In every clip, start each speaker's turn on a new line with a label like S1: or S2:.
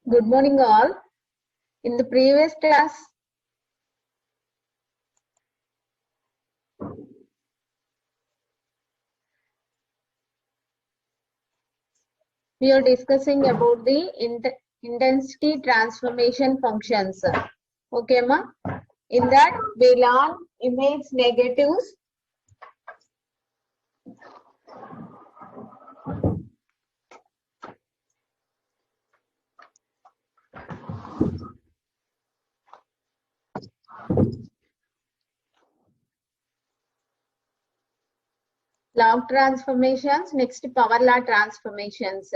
S1: Good morning all. In the previous class, we are discussing about the intensity transformation functions. Okay, ma? In that, we learn image negatives, log transformations, next power law transformations,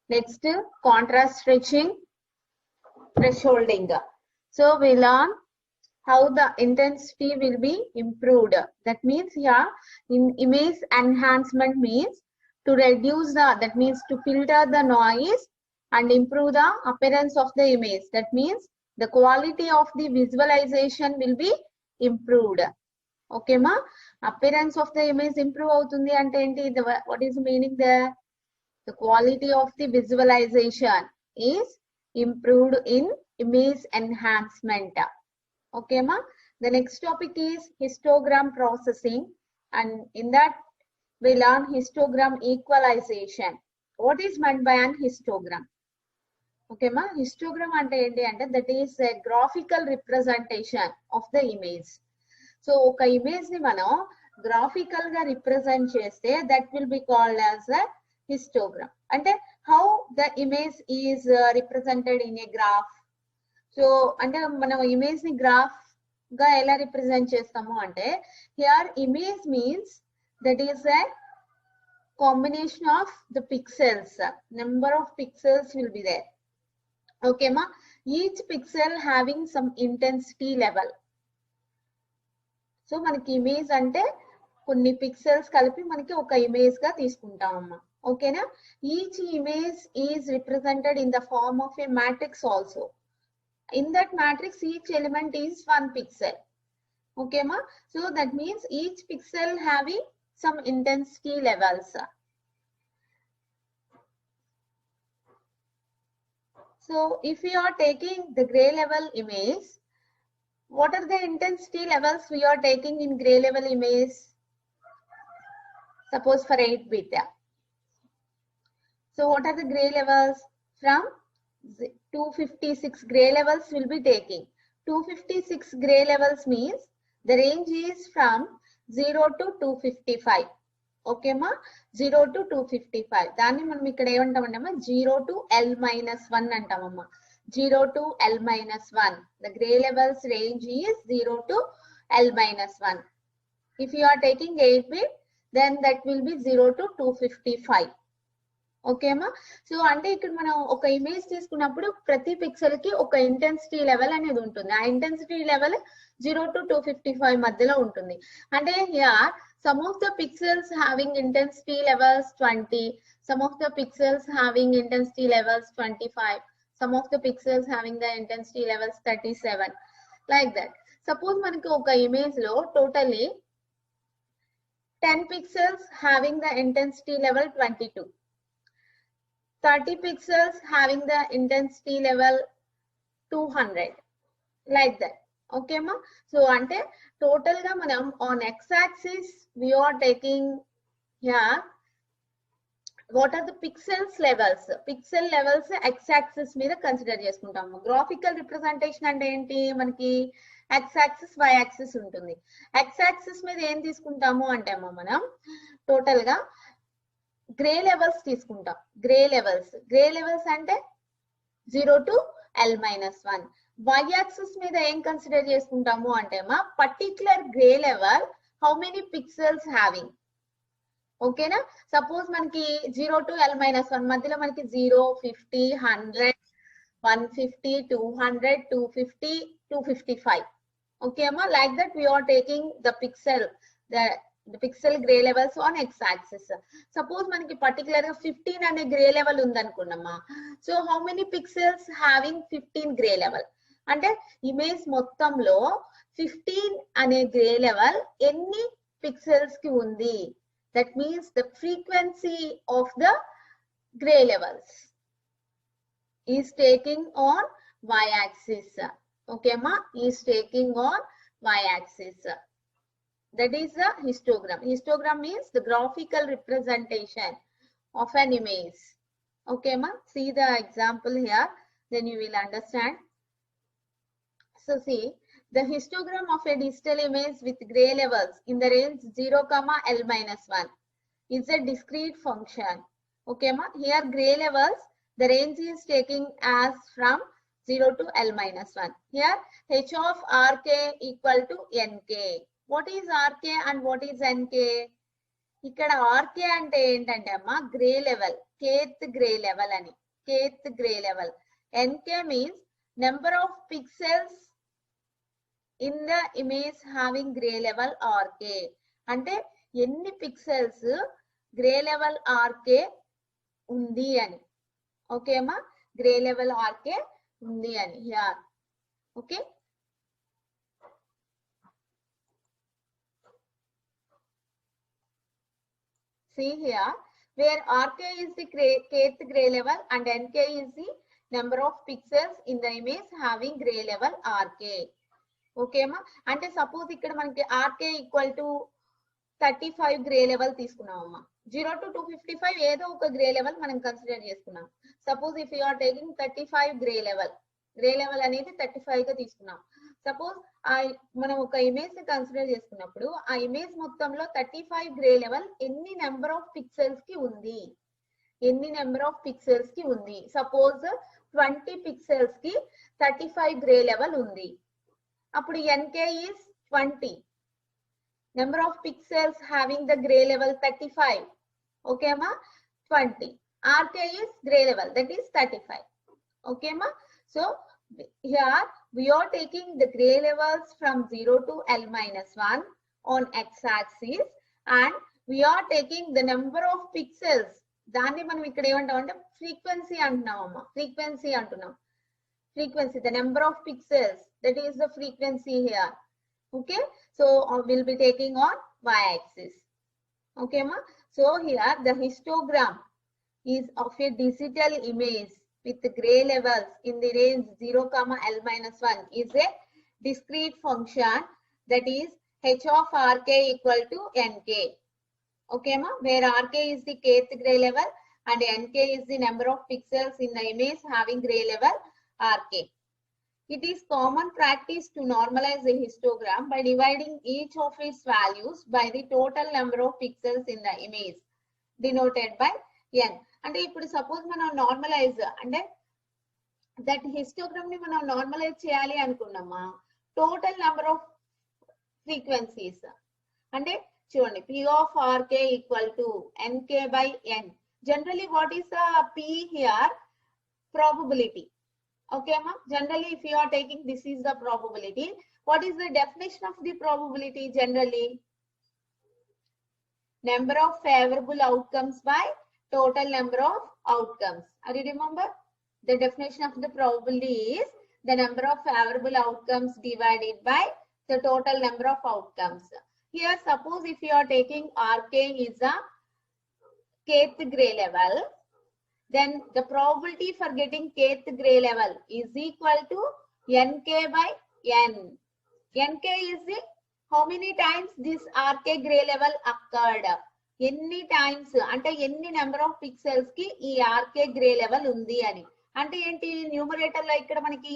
S1: next contrast stretching, thresholding. So we learn how the intensity will be improved. That means here in image enhancement means to reduce the, that means to filter the noise and improve the appearance of the image. That means the quality of the visualization will be improved. Okay ma? Appearance of the image improve avutundi ante enti, what is the meaning there? The quality of the visualization is improved in image enhancement. Okay ma? The next topic is histogram processing, and in that we learn histogram equalization. What is meant by an histogram? Okay ma? Histogram ante enti ante that is a graphical representation of the image. So oka image ni manam graphical ga represent cheste, that will be called as a histogram. Ante how the image is represented in a graph. So ante manam image ni graph ga ela represent chestamu ante, here image means that is a combination of the pixels. Number of pixels will be there. Okay ma? Each pixel having some intensity level. So మనకి image అంటే కొన్ని pixels కలిపి మనకి ఒక image గా తీసుకుంటాం అమ్మా. ఓకేనా? Each image is represented in the form of a matrix also. In that matrix, each element is 1 pixel. Okay ma? So that means each pixel having some intensity levels. So if we are taking the gray level image, what are the intensity levels we are taking in gray level image? Suppose for 8-bit. So what are the gray levels? From 256 gray levels will be taking. 256 gray levels means the range is from 0 to 255. Okay ma? 0 to 255. దాన్ని మనం ఇక్కడ ఏమంటామంటే 0 to L minus 1 అంటామమ్మా. 0 to L minus 1. The gray levels range is 0 to L minus 1. If you are taking 8-bit, then that will be 0 to 255. Okay అమ్మా? So అంటే ఇక్కడ మనం ఒక image తీసుకున్నప్పుడు ప్రతి పిక్సెల్ కి ఒక ఇంటెన్సిటీ లెవెల్ అనేది ఉంటుంది. ఆ ఇంటెన్సిటీ లెవెల్ 0 to 255 మధ్యలో ఉంటుంది. అంటే here some of the pixels having intensity levels 20, some of the pixels having intensity levels 25, some of the pixels having the intensity levels 37, like that. Suppose మనకి ఒక image లో totally 10 pixels having the intensity level 22, 30 pixels having the intensity level 200, like that. Okay ma? So ante total ga manam on x axis we are taking here what are the pixels levels, pixel levels x axis మీద consider చేసుకుంటాము. Graphical representation అంటే ఏంటి, మనకి x axis y axis ఉంటుంది. X axis మీద ఏం తీసుకుంటాము అంటే అమ్మ మనం టోటల్ గా గ్రే లెవెల్స్ తీసుకుంటాం. గ్రే లెవెల్స్ అంటే 0 to L-1. వై యాక్సిస్ మీద ఏం కన్సిడర్ చేసుకుంటాము అంటే అమ్మా particular grey level how many pixels having. ఓకేనా, సపోజ్ మనకి 0 to L-1 మధ్యలో మనకి 0, 50, 100, 150, 200, 250, 255. Okay amma, like that we are taking the pixel gray levels on x axis. Suppose manaki particular 15 ane gray level undanukunnamma, so how many pixels having 15 gray level ante image mottamlo 15 ane gray level enni pixels ki undi, that means the frequency of the gray levels is taking on y axis. Okay ma, is taking on y axis. That is the histogram. Histogram means the graphical representation of an image. Okay ma, see the example here, then you will understand. So see, the histogram of a digital image with gray levels in the range 0, L-1 is a discrete function. Okay ma, here gray levels, the range is taking as from 0 to L-1. Here h of rk equal to nk. What is rk and what is nk? ikkada rk ante entante amma gray level, kth gray level ani, kth gray level. Nk means number of pixels in the image having gray level rk, ante enni pixels gray level rk undi ani. Okay ma, gray level rk undi ani here. Okay, see here, where rk is the kth gray level and nk is the number of pixels in the image having gray level rk. Okay ma, ante suppose ikkada manaki rk equal to 35 gray level తీసుకున్నామమ్మా, 0 to 255 ఏదో ఒక grey level మనం consider చేసుకున్నాం. Suppose if you are taking 35 grey level అనేది 35 గా తీసుకున్నాం. Suppose మనం ఒక image ని కన్సిడర్ చేసుకున్నప్పుడు ఆ ఇమేజ్ మొత్తంలో 35 గ్రే లెవెల్ ఎన్ని నెంబర్ ఆఫ్ పిక్సెల్స్ కి ఉంది, సపోజ్ 20 పిక్సెల్స్ కి 35 గ్రే లెవెల్ ఉంది. అప్పుడు nk is 20. Number of pixels having the gray level 35. Okay ma, 20. rk is gray level, that is 35. Okay ma, so here we are taking the gray levels from 0 to L-1 on x axis and we are taking the number of pixels. దాన్ని మనం ఇక్కడ ఏమంటాం అంటే frequency అంటున్నాం అమ్మా, frequency, the number of pixels, that is the frequency here. Okay, so we'll be taking on y-axis. Okay ma, so here the histogram is of a digital image with the gray levels in the range 0, L-1 is a discrete function, that is h of rk equal to nk. Okay ma, where rk is the kth gray level and nk is the number of pixels in the image having gray level rk. It is common practice to normalize a histogram by dividing each of its values by the total number of pixels in the image denoted by n. అంటే ఇప్పుడు suppose మనం normalise అంటే that histogram ని మనం normalise చేయాలి అనుకున్నామా, total number of frequencies అంటే చూడండి p of rk equal to nk by n. Generally what is the p here? Probability. Okay ma, generally if you are taking this is the probability. What is the definition of the probability generally? Number of favorable outcomes by total number of outcomes. Are you remember? The definition of the probability is the number of favorable outcomes divided by the total number of outcomes. Here suppose if you are taking rk is a kth gray level, then the probability for getting kth gray level is equal to nk by n. Nk is the how many times this rk gray level occurred. ఎన్ని times అంటే ఎన్ని number of pixels కి ఈ RK grey level ఉంది అని. అంటే ఏంటి, numerator లో ఇక్కడ మనకి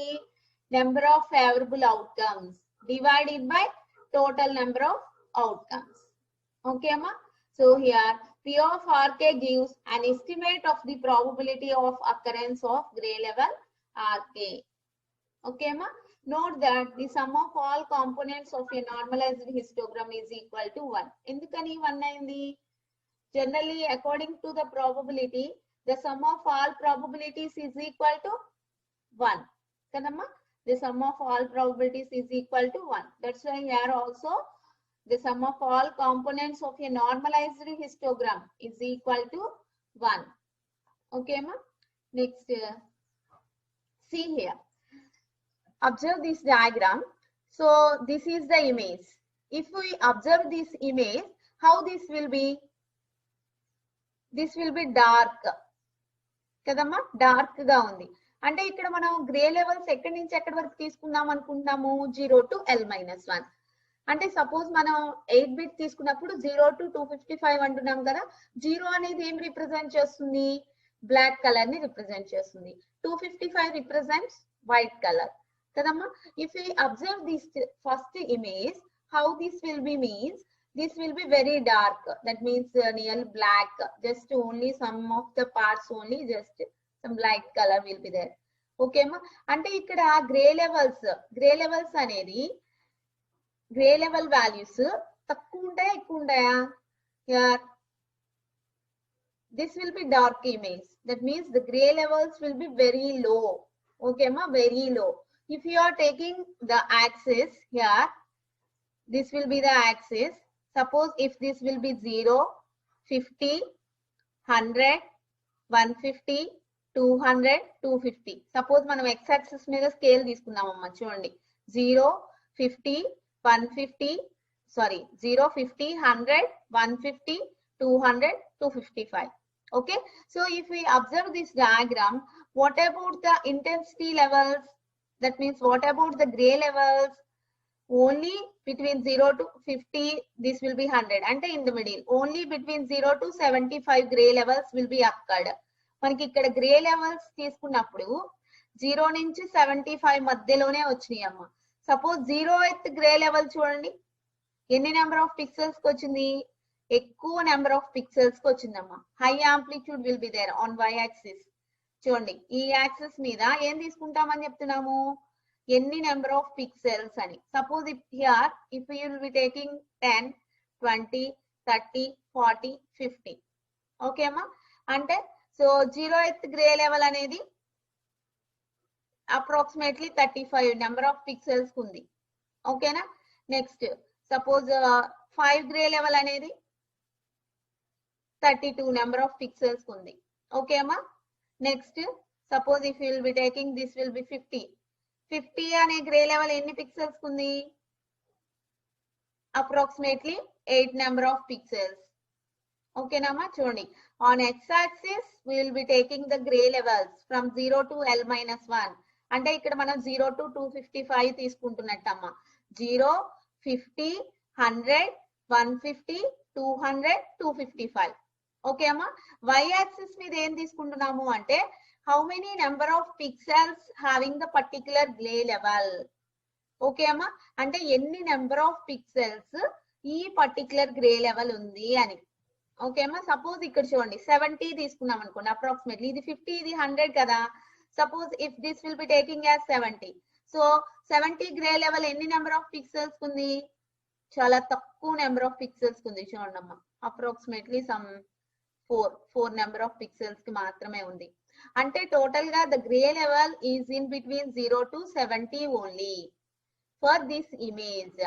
S1: number of favourable outcomes divided by total number of outcomes. Okay అమ్మా. So here P of RK gives an estimate of the probability of occurrence of gray level RK. Okay ma. Note that the sum of all components of a normalized histogram is equal to 1. Endukani 1 ayindi? Generally, according to the probability, the sum of all probabilities is equal to 1. Kadamma? The sum of all probabilities is equal to 1. That's why here also the sum of all components of a normalized histogram is equal to 1. Okay ma. Next, see here. Observe this diagram. So this is the image. If we observe this image, how this will be? This will be dark. Kadamma, dark ga undi. అంటే ఇక్కడ మనం grey levels ఎక్కడి నుంచి ఎక్కడి వరకు తీసుకుందాం అనుకుంటున్నాము? 0 to L-1. అంటే సపోజ్ మనం 8 బిట్ తీసుకున్నప్పుడు 0 to 255 అంటున్నాం కదా. 0 అనేది ఏం రిప్రజెంట్ చేస్తుంది? బ్లాక్ కలర్ ని రిప్రజెంట్ చేస్తుంది. 255 represents white colour kadamma. If we observe this first image, how this will be means, this will be very dark, that means near black, just only some of the parts only, just some light color will be there. Okay ma. Ante ikkada gray levels anedi gray level values takku untaya ekku untaya? Here this will be dark image, that means the gray levels will be very low. Okay ma, very low. If you are taking the axis here, this will be the axis. Suppose if this will be 0, 50, 100, 150, 200, 250. Suppose మనం x axis మీద scale తీసుకుందామమ్మా. చూడండి 0, 50, 150, sorry 0, 50, 100, 150, 200, 255. Okay. So if we observe this diagram, what about the intensity levels? That means what about the gray levels? Only between 0 to 50, this will be 100. And in the middle, only between 0 to 75 gray levels will be occurred. మనకి ఇక్కడ grey levels తీసుకున్నప్పుడు 0 నుంచి 75 మధ్యలోనే వచ్చినాయి అమ్మ. Suppose 0th grey level చూడండి, ఎన్ని number of pixels కి వచ్చింది? ఎక్కువ నెంబర్ ఆఫ్ పిక్సెల్స్ కి వచ్చిందమ్మా. High amplitude will be there on y axis. చూడండి ఈ యాక్సిస్ మీద ఏం తీసుకుంటామని చెప్తున్నాము? ఎన్ని నెంబర్ ఆఫ్ పిక్సెల్స్ అని. Suppose here if you will be taking 10, 20, 30, 40, 50. Okay అమ్మా. అంటే సో 0th గ్రే లెవెల్ అనేది అప్రాక్సిమేట్లీ 35 నెంబర్ ఆఫ్ పిక్సెల్స్ ఉంది. ఓకేనా. నెక్స్ట్ సపోజ్ 5 గ్రే లెవెల్ అనేది 32 నెంబర్ ఆఫ్ పిక్సెల్స్ ఉంది. ఓకే అమ్మా. Next suppose if you will be taking this will B 50 అనే grey level ఎన్ని పిక్సెల్స్ ఉంది? Approximately 8 number of pixels. ఓకేనమ్మా. చూడండి on x axis we will be taking the gray levels from 0 to L-1. అంటే ఇక్కడ మనం 0 to 255 తీసుకుంటున్నట్టమ్మా. 0, 50, 100, 150, 200, 255. Okay అమ్మా. y axis మీద ఏం తీసుకుంటున్నాము అంటే how many number of pixels having the particular gray level. Okay అమ్మా. అంటే ఎన్ని నెంబర్ ఆఫ్ పిక్సెల్స్ ఈ పర్టికులర్ గ్రే లెవెల్ ఉంది అని. ఓకే అమ్మా. సపోజ్ ఇక్కడ చూడండి 70 తీసుకున్నాం అనుకోండి అప్రాక్సిమేట్లీ. ఇది 50, ఇది 100 కదా. Suppose if this will be taking as 70. So 70 grey level ఎన్ని నెంబర్ ఆఫ్ పిక్సెల్స్ ఉంది? చాలా తక్కువ నెంబర్ ఆఫ్ పిక్సెల్స్ ఉంది. చూడండి అమ్మా, approximately some 4 number of pixels కి మాత్రమే ఉంది. అంటే టోటల్ గా the grey level is in between 0 to 70 only for this image.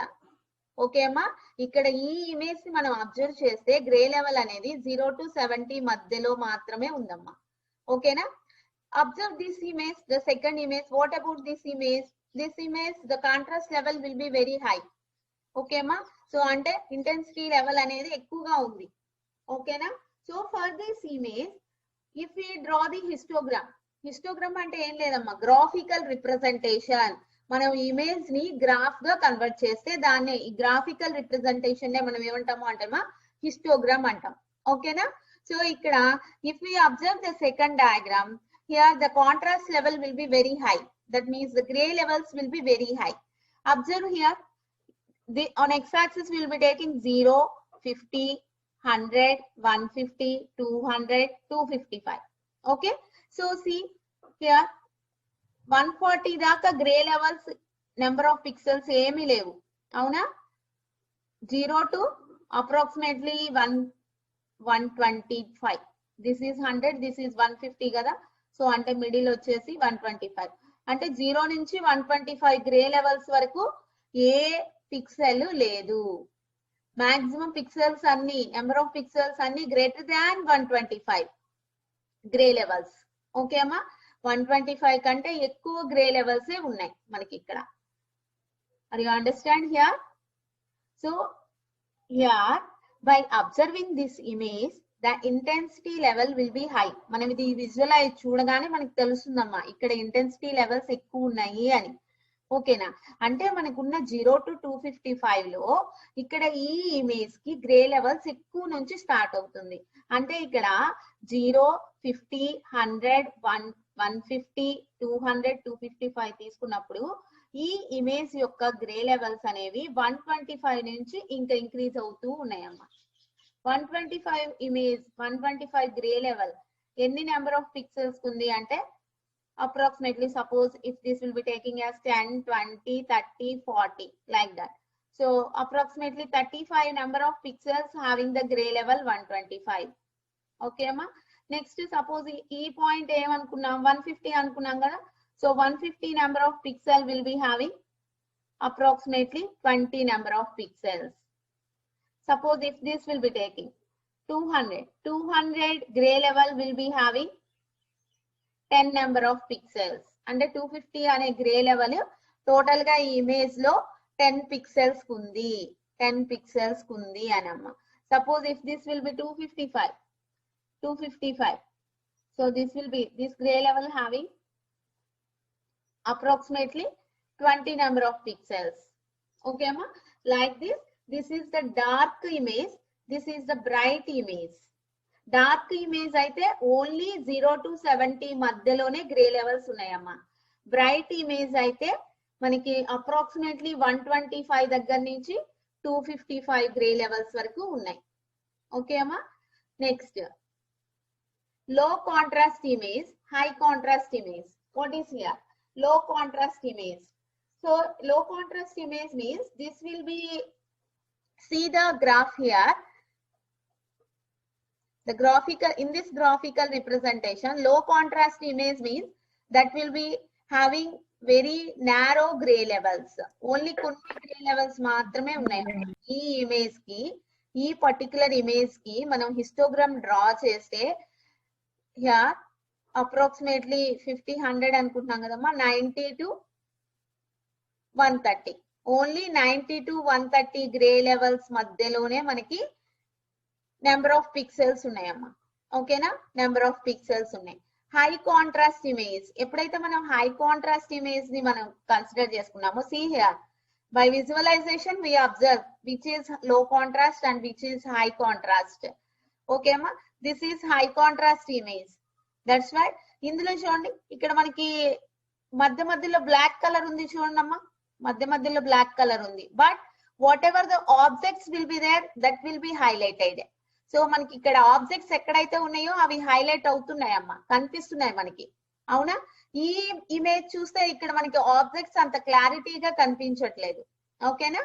S1: Okay అమ్మా. ఇక్కడ ఈ ఇమేజ్ ని మనం అబ్జర్వ్ చేస్తే గ్రే లెవెల్ అనేది 0 to 70 మధ్యలో మాత్రమే ఉందమ్మా. ఓకేనా. Observe this image, the second image. What about this image? This image the contrast level will be very high. Okay అమ్మా. సో అంటే ఇంటెన్సిటీ లెవెల్ అనేది ఎక్కువగా ఉంది. ఓకేనా. So for this image if we draw the histogram అంటే ఏం లేదమ్మా, graphical representation. మనం ఇమేజ్ ని గ్రాఫ్ గా కన్వర్ట్ చేస్తే దాన్ని ఈ గ్రాఫికల్ రిప్రజెంటేషన్ నే మనం ఏమంటాము అంటే histogram antam. Okay na? So ikkada if we observe the second diagram, here the contrast level will be very high. That means the gray levels will be very high. Observe here, on x-axis we will be taking 0, 50, 100, 150, 200, 255. Okay, so see here 140 దాకా grey levels number of pixels ఏమీ లేవు అవునా 0 to approximately 125. This is 100, this is 150 కదా. So అంటే middle వచ్చేసి 125. అంటే 0 నుంచి 125 grey levels వరకు ఏ పిక్సెల్ లేదు. మాక్సిమం పిక్సెల్స్ అన్ని నెంబర్ ఆఫ్ పిక్సెల్స్ అన్ని greater than 125 grey levels. Okay అమ్మా, 125 కంటే ఎక్కువ గ్రే లెవెల్స్ ఉన్నాయి మనకి ఇక్కడ. Are you understand here? So here by observing this image the intensity level will be high. మనం ఇది విజువలైజ్ చూడగానే మనకు తెలుస్తుందమ్మా ఇక్కడ ఇంటెన్సిటీ లెవెల్స్ ఎక్కువ ఉన్నాయి అని. ఓకేనా, అంటే మనకున్న 0 to 255 లో ఇక్కడ ఈ ఇమేజ్ కి గ్రే లెవెల్స్ ఎక్కువ నుంచి స్టార్ట్ అవుతుంది. అంటే ఇక్కడ 0, 50, 100, 150, 200, 255 తీసుకున్నప్పుడు ఈ ఇమేజ్ యొక్క గ్రే లెవెల్స్ అనేవి 125 నుంచి ఇంకా ఇంక్రీజ్ అవుతూ ఉన్నాయమ్మా. 125 ఇమేజ్ 125 గ్రే లెవెల్ ఎన్ని నెంబర్ ఆఫ్ పిక్సెల్స్ ఉంది అంటే approximately, suppose if this will be taking as 10, 20, 30, 40 like that. So approximately 35 number of pixels having the gray level 125. Okay ma. Next suppose e point em anukunnam 150 anukunnam kada. So 150 number of pixel will be having approximately 20 number of pixels. Suppose if this will be taking 200 gray level will be having 10 number of pixels. అంటే 250 అనే grey level total గా ఈ image లో 10 pixels ఉంది, 10 pixels ఉంది అనమ్మ. Suppose if this will be 255. So this will be this grey level having approximately 20 number of pixels. Okay amma, like this is the dark image, this is the bright image. Dark image అయితే only 0 to 70 మధ్యలోనే grey levels ఉన్నాయమ్మా. Bright image అయితే మనకి approximately 125 దగ్గర నుంచి 255 grey levels వరకు ఉన్నాయి. Okay అమ్మా. నెక్స్ట్ లో contrast image, high contrast image. What is here? లో కాంట్రాస్ట్ ఇమేజ్. సో లో contrast image means this will B, see the graph here. The graphical, in this graphical representation, low contrast image means that will be having very narrow gray levels. Only కొన్ని gray levels మాత్రమే ఉన్నాయి. ఈ image కి, ఈ particular image కి మనం histogram draw చేస్తే here approximately 50, 100 అనుకుంటున్నాం కదమ్మా, 90 to 130. Only 90 to 130 grey levels మధ్యలోనే మనకి నెంబర్ ఆఫ్ పిక్సెల్స్ ఉన్నాయమ్మా. ఓకేనా, నెంబర్ ఆఫ్ పిక్సెల్స్ ఉన్నాయి. హై కాంట్రాస్ట్ ఇమేజ్, ఎప్పుడైతే మనం హై కాంట్రాస్ట్ ఇమేజ్ ని మనం కన్సిడర్ చేసుకున్నామో, see here by visualization we observe which is low contrast and which is high contrast. Okay అమ్మా, this is high contrast image. That's why ఇందులో చూడండి ఇక్కడ మనకి మధ్య మధ్యలో బ్లాక్ కలర్ ఉంది చూడండి అమ్మా, మధ్య మధ్యలో బ్లాక్ కలర్ ఉంది. But whatever the objects will be there that will be highlighted. So మనకి ఇక్కడ ఆబ్జెక్ట్స్ ఎక్కడైతే ఉన్నాయో అవి హైలైట్ అవుతున్నాయి అమ్మా, కనిపిస్తున్నాయి మనకి. అవునా, ఈ ఇమేజ్ చూస్తే ఇక్కడ మనకి ఆబ్జెక్ట్స్ అంత క్లారిటీగా కనిపించట్లేదు. ఓకేనా,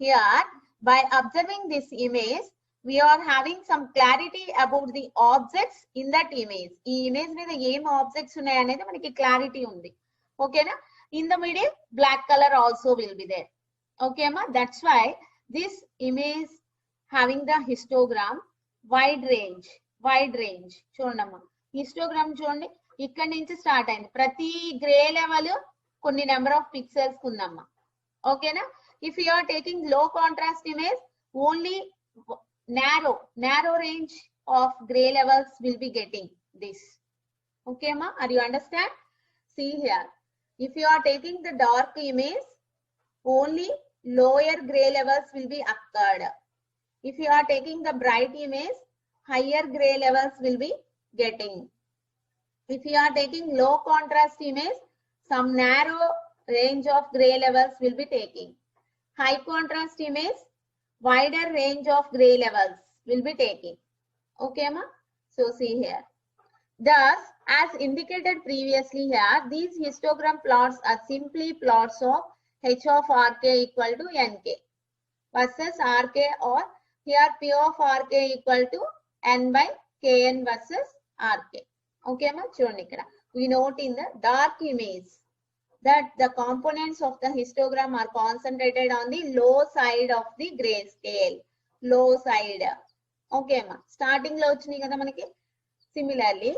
S1: here by observing this image we are having some clarity about the objects in that image. ఈ ఇమేజ్ మీద ఏం ఆబ్జెక్ట్స్ ఉన్నాయి అనేది మనకి క్లారిటీ ఉంది. ఓకేనా, in the middle black color also will be there. Okay amma, that's why this image having the histogram wide range. చూడండి అమ్మా, హిస్టోగ్రామ్ చూడండి ఇక్కడ నుంచి స్టార్ట్ అయింది. ప్రతి గ్రే లెవెల్ కొన్ని నెంబర్ ఆఫ్ పిక్సెల్స్ ఉందమ్మా. ఓకేనా, ఇఫ్ యు ఆర్ టేకింగ్ లో contrast image only narrow range of gray levels will be getting this. Okay ma, are you understand? See here, if you are taking the dark image only lower gray levels will be occurred. If you are taking the bright image, higher gray levels will be getting. If you are taking low contrast image, some narrow range of gray levels will be taking. High contrast image, wider range of gray levels will be taking. Okay, ma? So see here. Thus, as indicated previously here, these histogram plots are simply plots of h of rk equal to nk versus rk, or here p of rk equal to n by kn versus rk. Okay, ma? Chudandi ikkada. We note in the dark image that the components of the histogram are concentrated on the low side of the grayscale. Low side. Okay, ma? Starting lo vachini kada manaki. Similarly,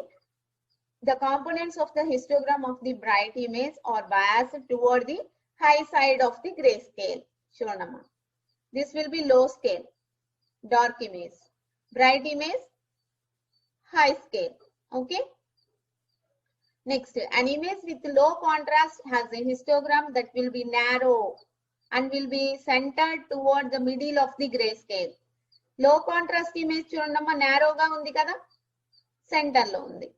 S1: the components of the histogram of the bright image are biased toward the high side of the grayscale. Shonama. This will be low scale, dark image. Bright image, high scale. Okay. Next, an image with low contrast has a histogram that will be narrow and will be centered toward the middle of the grayscale. Low contrast image chudandamma narrow ga undi kada, center lo undi.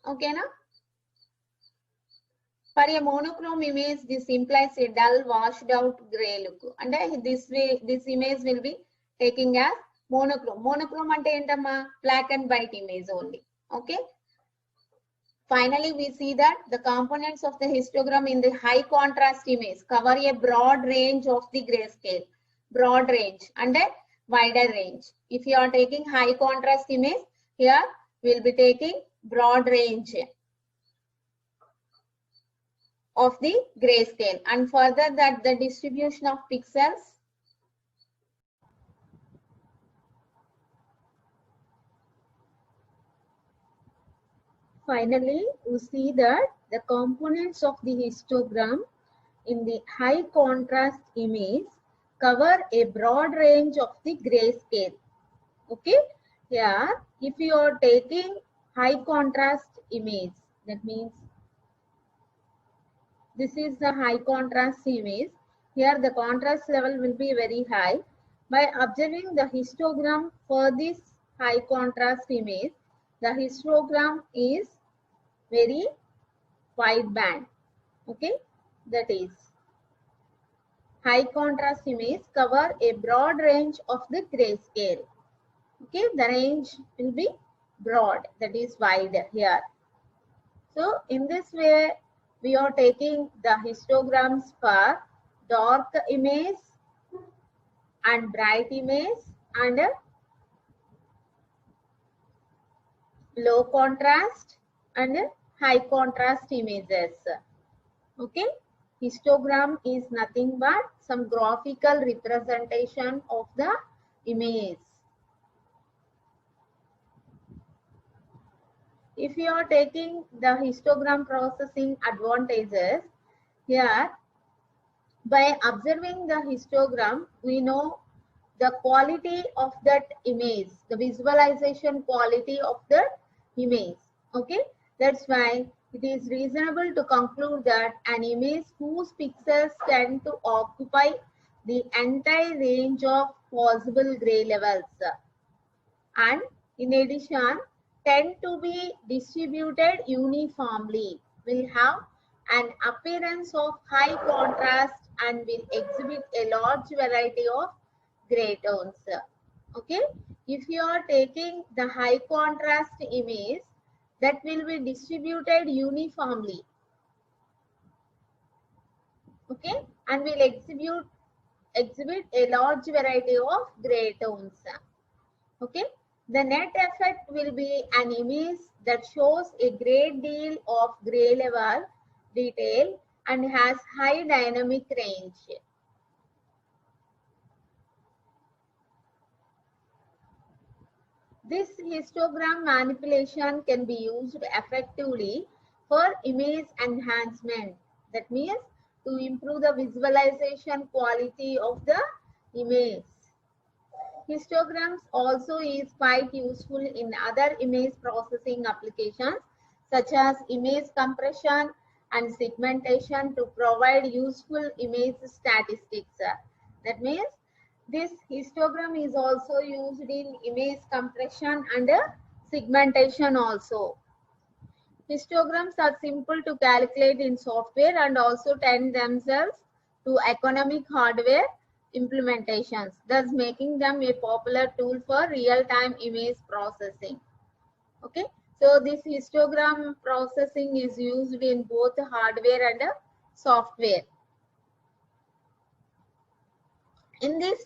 S1: Okay na? For a monochrome image, this implies a dull, washed out gray look. And this image will be taking as monochrome. Monochrome ante entamma black and white image only. Okay. Finally, we see that the components of the histogram in the high contrast image cover a broad range of the grayscale. Broad range and a wider range. If you are taking high contrast image, here we will be taking broad range of the grayscale, and further that the distribution of pixels finally we see that the components of the histogram in the high contrast image cover a broad range of the grayscale. Okay, here if you are taking high contrast image, that means this is the high contrast image. Here the contrast level will be very high. By observing the histogram for this high contrast image, the histogram is very wide band. Okay, that is high contrast image cover a broad range of the grayscale. Okay, the range will be broad, that is wide here. So in this way, we are taking the histograms for dark image and bright image and low contrast and high contrast images. Okay, histogram is nothing but some graphical representation of the image. If you are taking the histogram processing advantages, here by observing the histogram, we know the quality of that image, the visualization quality of the image. Okay, that's why it is reasonable to conclude that an image whose pixels tend to occupy the entire range of possible gray levels and in addition tend to be distributed uniformly will have an appearance of high contrast and will exhibit a large variety of gray tones. Okay, if you are taking the high contrast image, that will be distributed uniformly. Okay, and will exhibit a large variety of gray tones. Okay, the net effect will be an image that shows a great deal of gray level detail and has high dynamic range. This histogram manipulation can be used effectively for image enhancement. That means to improve the visualization quality of the image. Histograms also is quite useful in other image processing applications such as image compression and segmentation to provide useful image statistics. That means This histogram is also used in image compression and segmentation also. Histograms are simple to calculate in software and also tend themselves to economic hardware implementations, thus making them a popular tool for real-time image processing. Okay, so this histogram processing is used in both hardware and software. In this,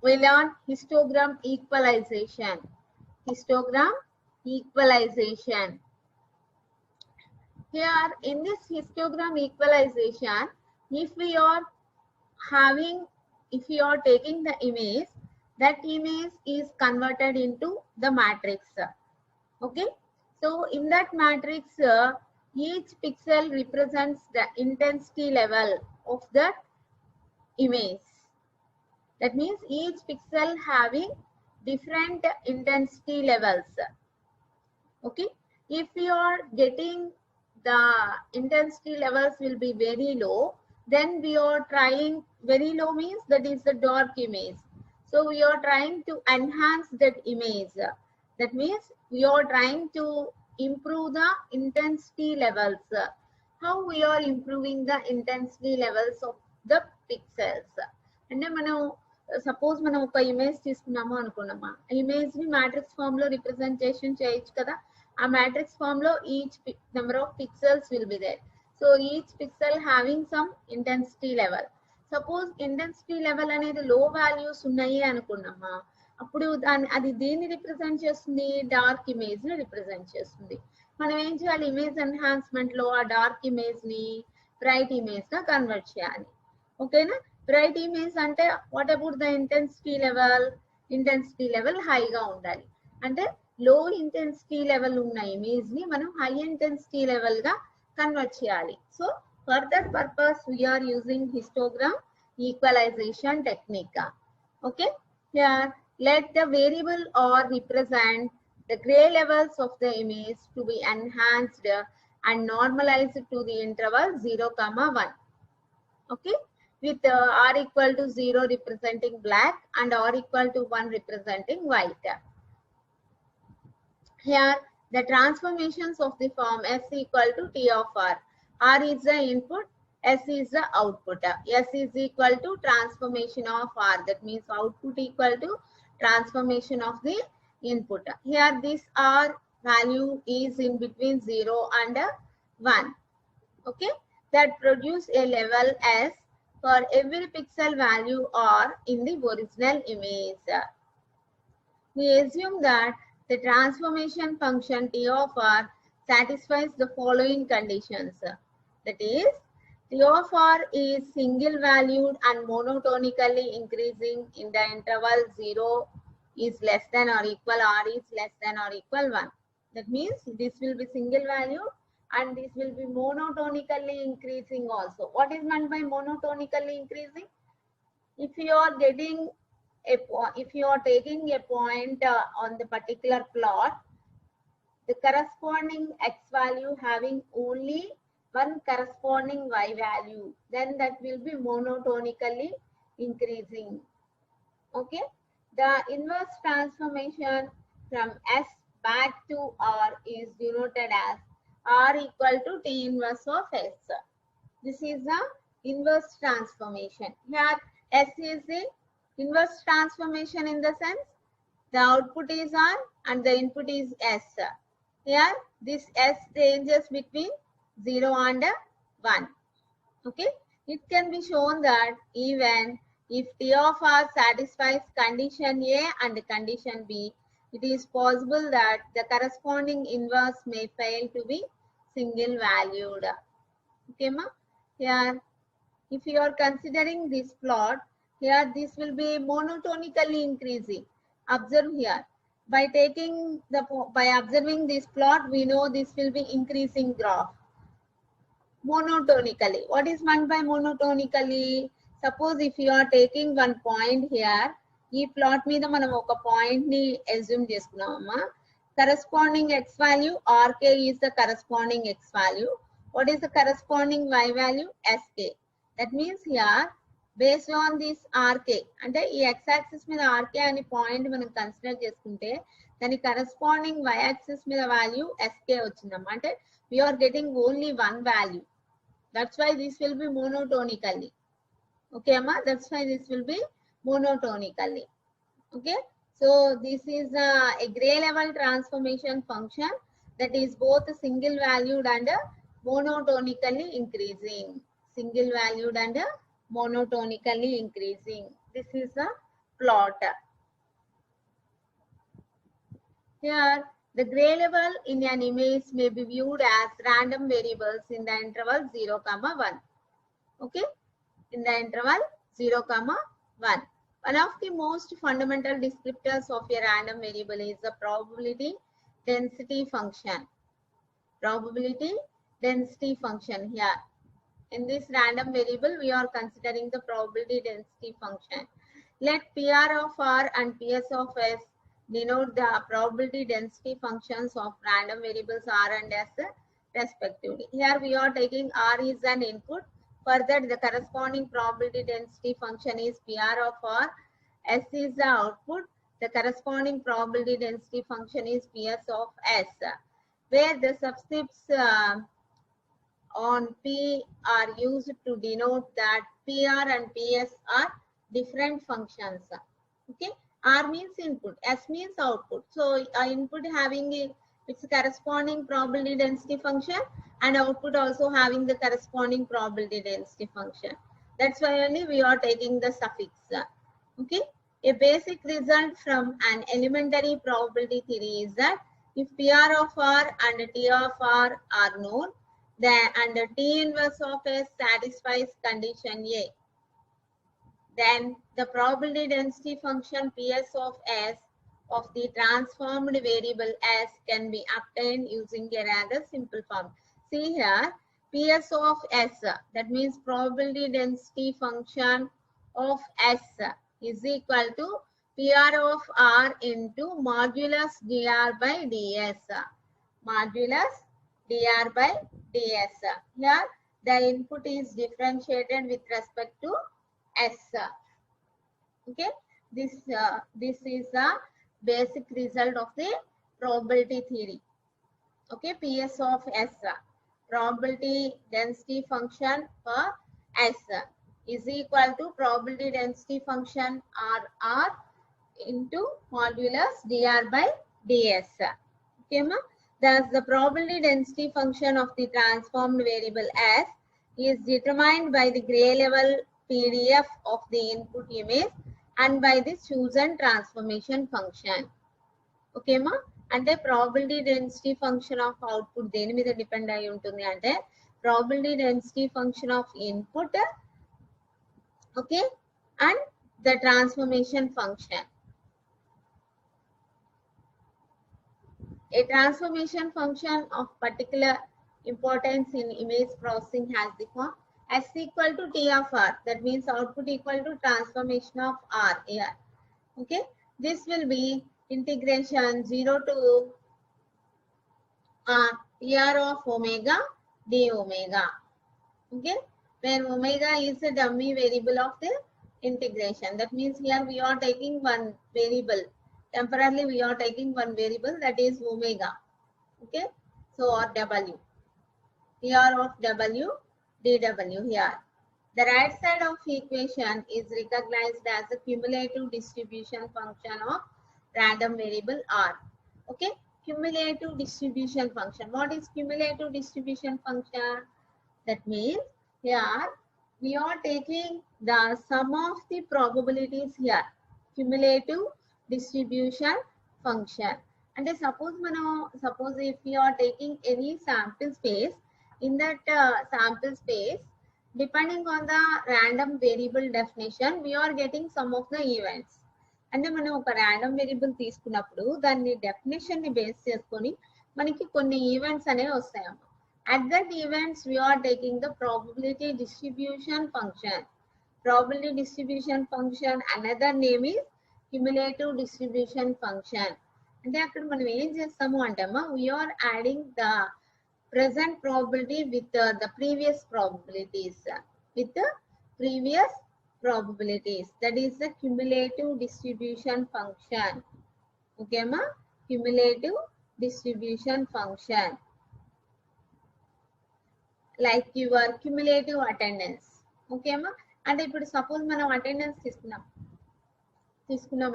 S1: we learn histogram equalization. Histogram equalization. Here in this histogram equalization, if we are taking the image, that image is converted into the matrix. Okay, so in that matrix, each pixel represents the intensity level of that image. That means each pixel having different intensity levels. Okay, if you are getting the intensity levels will be very low, then we are trying, very low means that is the dark image. So we are trying to enhance that image. That means we are trying to improve the intensity levels. How we are improving the intensity levels of the pixels? And suppose మనం ఒక image తీసుకున్నాము అనుకున్నామా, image ని matrix form లో representation చేయొచ్చు కదా. ఆ matrix form లో each number of pixels will be there. So each pixel having some intensity level. Suppose intensity level అనేది లో వాల్యూస్ ఉన్నాయి అనుకున్నామా, అప్పుడు అది దేన్ని రిప్రజెంట్ చేస్తుంది? డార్క్ ఇమేజ్ ని రిప్రజెంట్ చేస్తుంది. మనం ఏం చేయాలి? ఇమేజ్ ఎన్హాన్స్మెంట్ లో ఆ డార్క్ ఇమేజ్ ని బ్రైట్ ఇమేజ్ గా కన్వర్ట్ చేయాలి. ఓకేనా? బ్రైట్ ఇమేజ్ అంటే what about the intensity level? Intensity level హైగా ఉండాలి. అంటే లో ఇంటెన్సిటీ లెవెల్ ఉన్న ఇమేజ్ ని మనం హై ఇంటెన్సిటీ లెవెల్ గా కన్వర్ట్ చేయాలి. So for that purpose we are using histogram equalisation technique. Okay, here let the variable or represent the gray levels of the image to be enhanced and normalized to the interval 0,1. Okay, with r equal to 0 representing black and r equal to 1 representing white. Here the transformations of the form s equal to t of r. R is the input, s is the output. S is equal to transformation of r. That means output equal to transformation of the input. Here this r value is in between 0 and 1. Okay, that produce a level s for every pixel value r in the original image. We assume that the transformation function t of r satisfies the following conditions. That is, t of r is single valued and monotonically increasing in the interval 0 is less than or equal, r is less than or equal 1. That means this will be single value and this will be monotonically increasing also. What is meant by monotonically increasing? If you are taking a point on the particular plot, the corresponding x value having only one corresponding y value, then that will be monotonically increasing. Okay, the inverse transformation from s back to r is denoted as r equal to t inverse of s. This is the inverse transformation. Here s is the inverse transformation in the sense the output is r and the input is s. Here this s ranges between 0 and 1. Okay, it can be shown that even if t of r satisfies condition A and condition B, it is possible that the corresponding inverse may fail to be single valued. Okay, ma? Here, if you are considering this plot, here this will be monotonically increasing. Observe here. By observing this plot, we know this will be increasing graph. Monotonically. What is meant by monotonically? Suppose if you are taking one point here, ఈ plot మీద మనం ఒక point ని assume చేసుకున్నామమ్మా. Corresponding X value RK is the corresponding X value. What is the corresponding Y value? SK. That means here based on this RK అంటే ఈ x axis మీద RK అనే పాయింట్ మనం కన్సిడర్ చేసుకుంటే దాని కరెస్పాండింగ్ y axis మీద value SK వచ్చిందమ్మా. అంటే we are getting only one value. That's why this will be monotonically. Okay amma, that's why this will be monotonically. Okay, so this is a gray level transformation function that is both single valued and monotonically increasing. Single valued and monotonically increasing. This is the plot. Here, the gray level in an image may be viewed as random variables in the interval 0, 1. Okay, in the interval 0, 1. One of the most fundamental descriptors of a random variable is the probability density function. Probability density function here. In this random variable, we are considering the probability density function. Let PR of R and PS of S denote the probability density functions of random variables R and S respectively. Here we are taking R is an input. Further, the corresponding probability density function is PR of R. S is the output. The corresponding probability density function is PS of S, where the subscripts on P are used to denote that PR and PS are different functions. Okay, R means input, S means output. So input having its corresponding probability density function and output also having the corresponding probability density function. That's why only we are taking the suffix. Okay, a basic result from an elementary probability theory is that if PR of R and T of R are known, and T inverse of S satisfies condition A, then the probability density function PS of S of the transformed variable S can be obtained using a rather simple form. See here, PS of S, that means probability density function of S is equal to PR of R into modulus dr by ds. Modulus dr by ds. Here the input is differentiated with respect to S. Okay, this is the basic result of the probability theory. Okay, PS of S, probability density function for S is equal to probability density function R into modulus dr by ds. Okay, ma? Thus, the probability density function of the transformed variable S is determined by the gray level PDF of the input image and by the chosen transformation function. Okay, ma? అంటే probability density function of output దేని మీద depend అయి ఉంటుంది అంటే probability density function of input, okay, and the transformation function. A transformation function of particular importance in image processing has the form S equal to T of R. That means output equal to transformation of R here. Okay, this will be integration 0 to PR of omega d omega. Okay, where omega is a dummy variable of the integration. That means here we are taking one variable. Temporarily we are taking one variable, that is omega. Okay, so or W. PR of W dW here. The right side of equation is recognized as a cumulative distribution function of random variable R. Okay, cumulative distribution function. What is cumulative distribution function? That means here we are taking the sum of the probabilities here. Cumulative distribution function. And suppose if we are taking any sample space, in that sample space, depending on the random variable definition, we are getting some of the events. అంటే మనం ఒక random variable తీసుకున్నప్పుడు దాన్ని definition ని base చేసుకొని మనకి కొన్ని events అనేవి వస్తాయమ్మ. At that events we are taking the probability distribution function. Probability distribution function another name is cumulative distribution function. అంటే అక్కడ మనం ఏం చేస్తాము అంటే అమ్మ, we are adding the present probability with the previous probabilities, with the previous probabilities. That is the cumulative distribution function. Okay, ma? Cumulative distribution function. Like your cumulative attendance. Okay, ma? And ఇప్పుడు suppose మనం attendance తీసుకున్నాం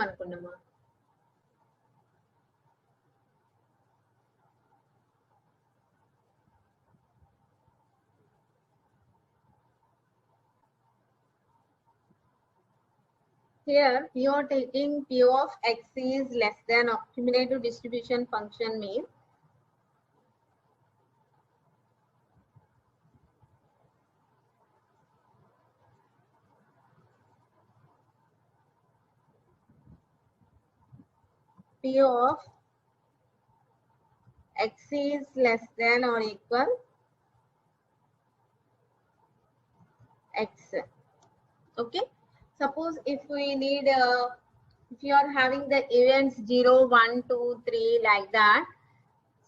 S1: అనుకున్నామా? Here, P are taking P of X is less than of cumulative distribution function means P of X is less than or equal X. Okay. Suppose if we need, if you are having the events 0, 1, 2, 3 like that.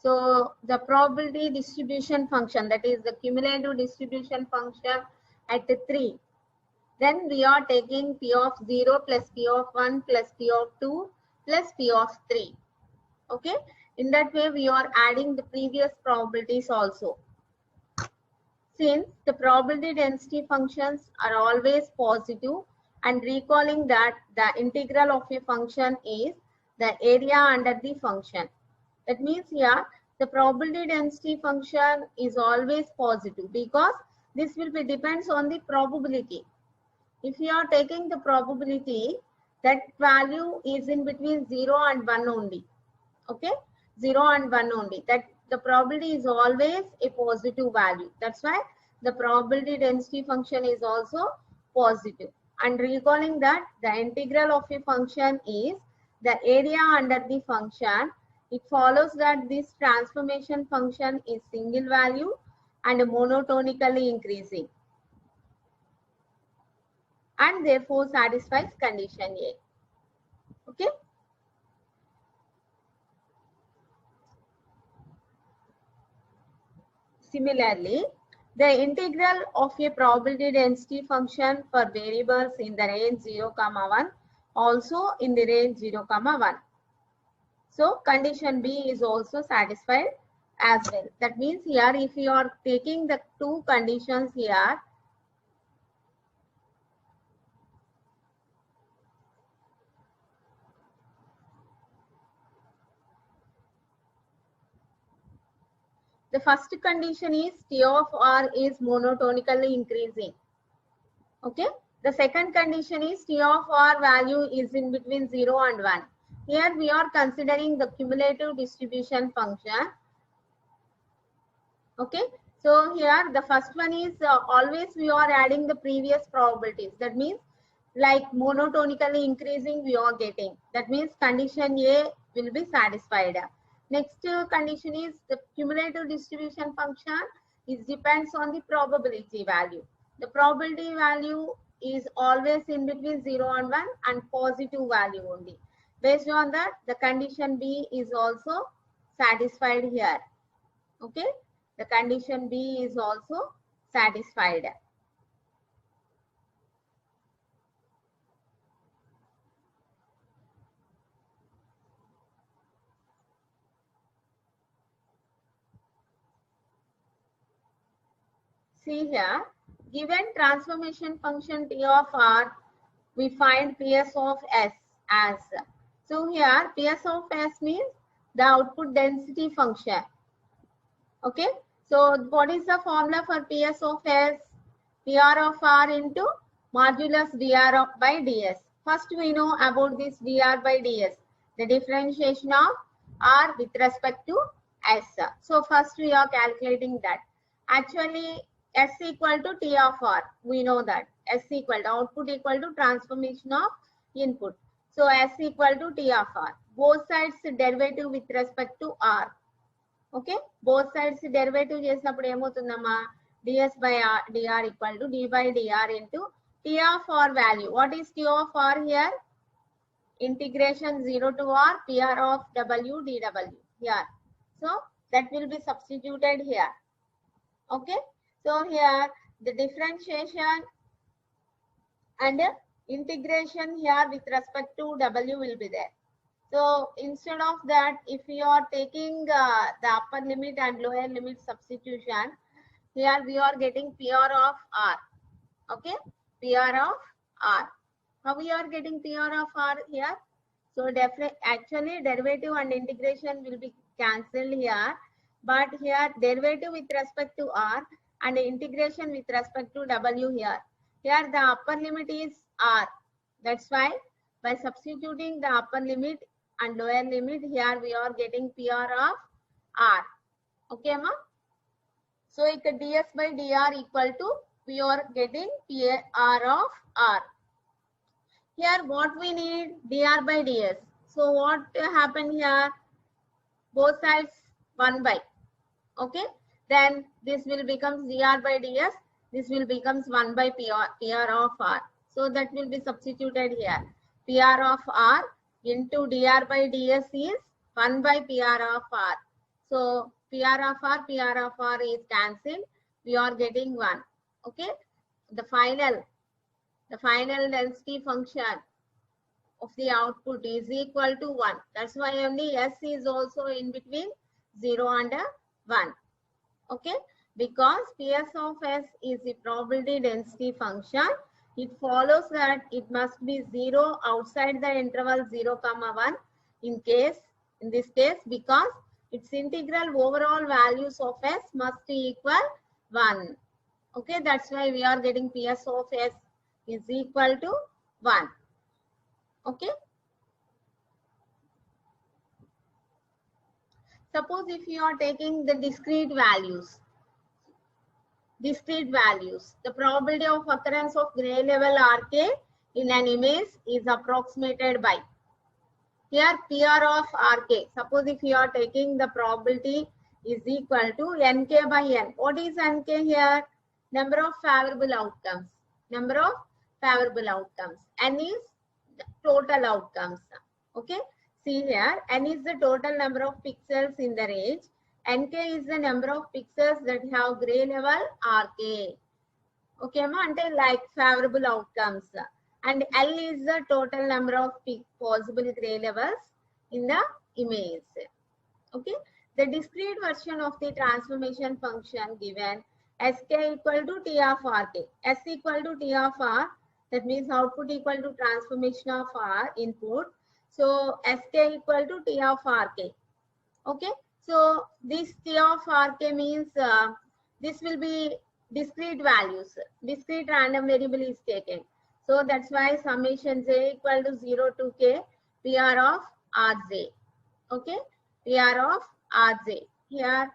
S1: So the probability distribution function, that is the cumulative distribution function at 3. Then we are taking P of 0 plus P of 1 plus P of 2 plus P of 3. Okay. In that way, we are adding the previous probabilities also. Since the probability density functions are always positive, and recalling that the integral of a function is the area under the function. That means here the probability density function is always positive because this will be depends on the probability. If you are taking the probability, that value is in between 0 and 1 only. Okay, 0 and 1 only. That the probability is always a positive value. That's why the probability density function is also positive. And recalling that the integral of a function is the area under the function, it follows that this transformation function is single value and monotonically increasing, and therefore satisfies condition A. Okay. Similarly, the integral of a probability density function for variables in the range 0, 1 also in the range 0, 1. So condition B is also satisfied as well. That means here if you are taking the two conditions here, the first condition is T of R is monotonically increasing. Okay. The second condition is T of R value is in between 0 and 1. Here we are considering the cumulative distribution function. Okay. So here the first one is always we are adding the previous probabilities. That means like monotonically increasing we are getting. That means condition A will be satisfied. Next condition is the cumulative distribution function is depends on the probability value. The probability value is always in between 0 and 1 and positive value only. Based on that, the condition B is also satisfied here. Okay. The condition B is also satisfied. See here, given transformation function T of R, we find PS of S as. So here PS of S means the output density function. Okay. So what is the formula for PS of S? PR of R into modulus dr of by ds. First we know about this dr by ds, the differentiation of R with respect to S. So first we are calculating that. Actually S equal to T of R. We know that S equal to output equal to transformation of input. So S equal to T of R. Both sides derivative with respect to R. Okay. Both sides derivative చేసినప్పుడు ఏమవుతుందమ్మా? ds by r, dr equal to d by dr into T of R value. What is T of R here? Integration 0 to R PR of W dW here. So that will be substituted here. Okay. So here the differentiation and integration here with respect to W will be there. So instead of that, if you are taking the upper limit and lower limit substitution, here we are getting PR of R. Okay, PR of R. How we are getting PR of R here? So actually derivative and integration will be cancelled here, but here derivative with respect to R and integration with respect to W here. Here the upper limit is R. That's why by substituting the upper limit and lower limit, here we are getting PR of R. Okay, ma? So ds by dr equal to we are getting PR of R. Here what we need dr by ds. So what happened here? Both sides 1 by. Okay. Then this will become dr by ds. This will becomes 1 by PR of R. So that will be substituted here. PR of R into dr by ds is 1 by PR of R. So PR of R is cancelled. We are getting 1. Okay. The final density function of the output is equal to 1. That's why only S is also in between 0 and 1. Okay. Because PS of S is the probability density function, it follows that it must be 0 outside the interval 0, 1 in this case, because its integral overall values of S must equal 1. Okay, that's why we are getting PS of S is equal to 1. Okay. Suppose if you are taking the discrete values, the probability of occurrence of gray level RK in an image is approximated by. Here PR of RK. Suppose if you are taking the probability is equal to NK by N. What is NK here? Number of favorable outcomes. Number of favorable outcomes. N is the total outcomes. Okay. See here, N is the total number of pixels in the range. NK is the number of pixels that have gray level RK. Okay, ma, ante like favorable outcomes. And L is the total number of possible gray levels in the image. Okay, the discrete version of the transformation function given Sk equal to T of Rk. S equal to T of R, that means output equal to transformation of R input. So Sk equal to T of Rk. Okay, so this T of Rk means this will be discrete values. Discrete random variable is taken. So that's why summation j equal to 0 to k PR of Rj. Okay, PR of Rj. Here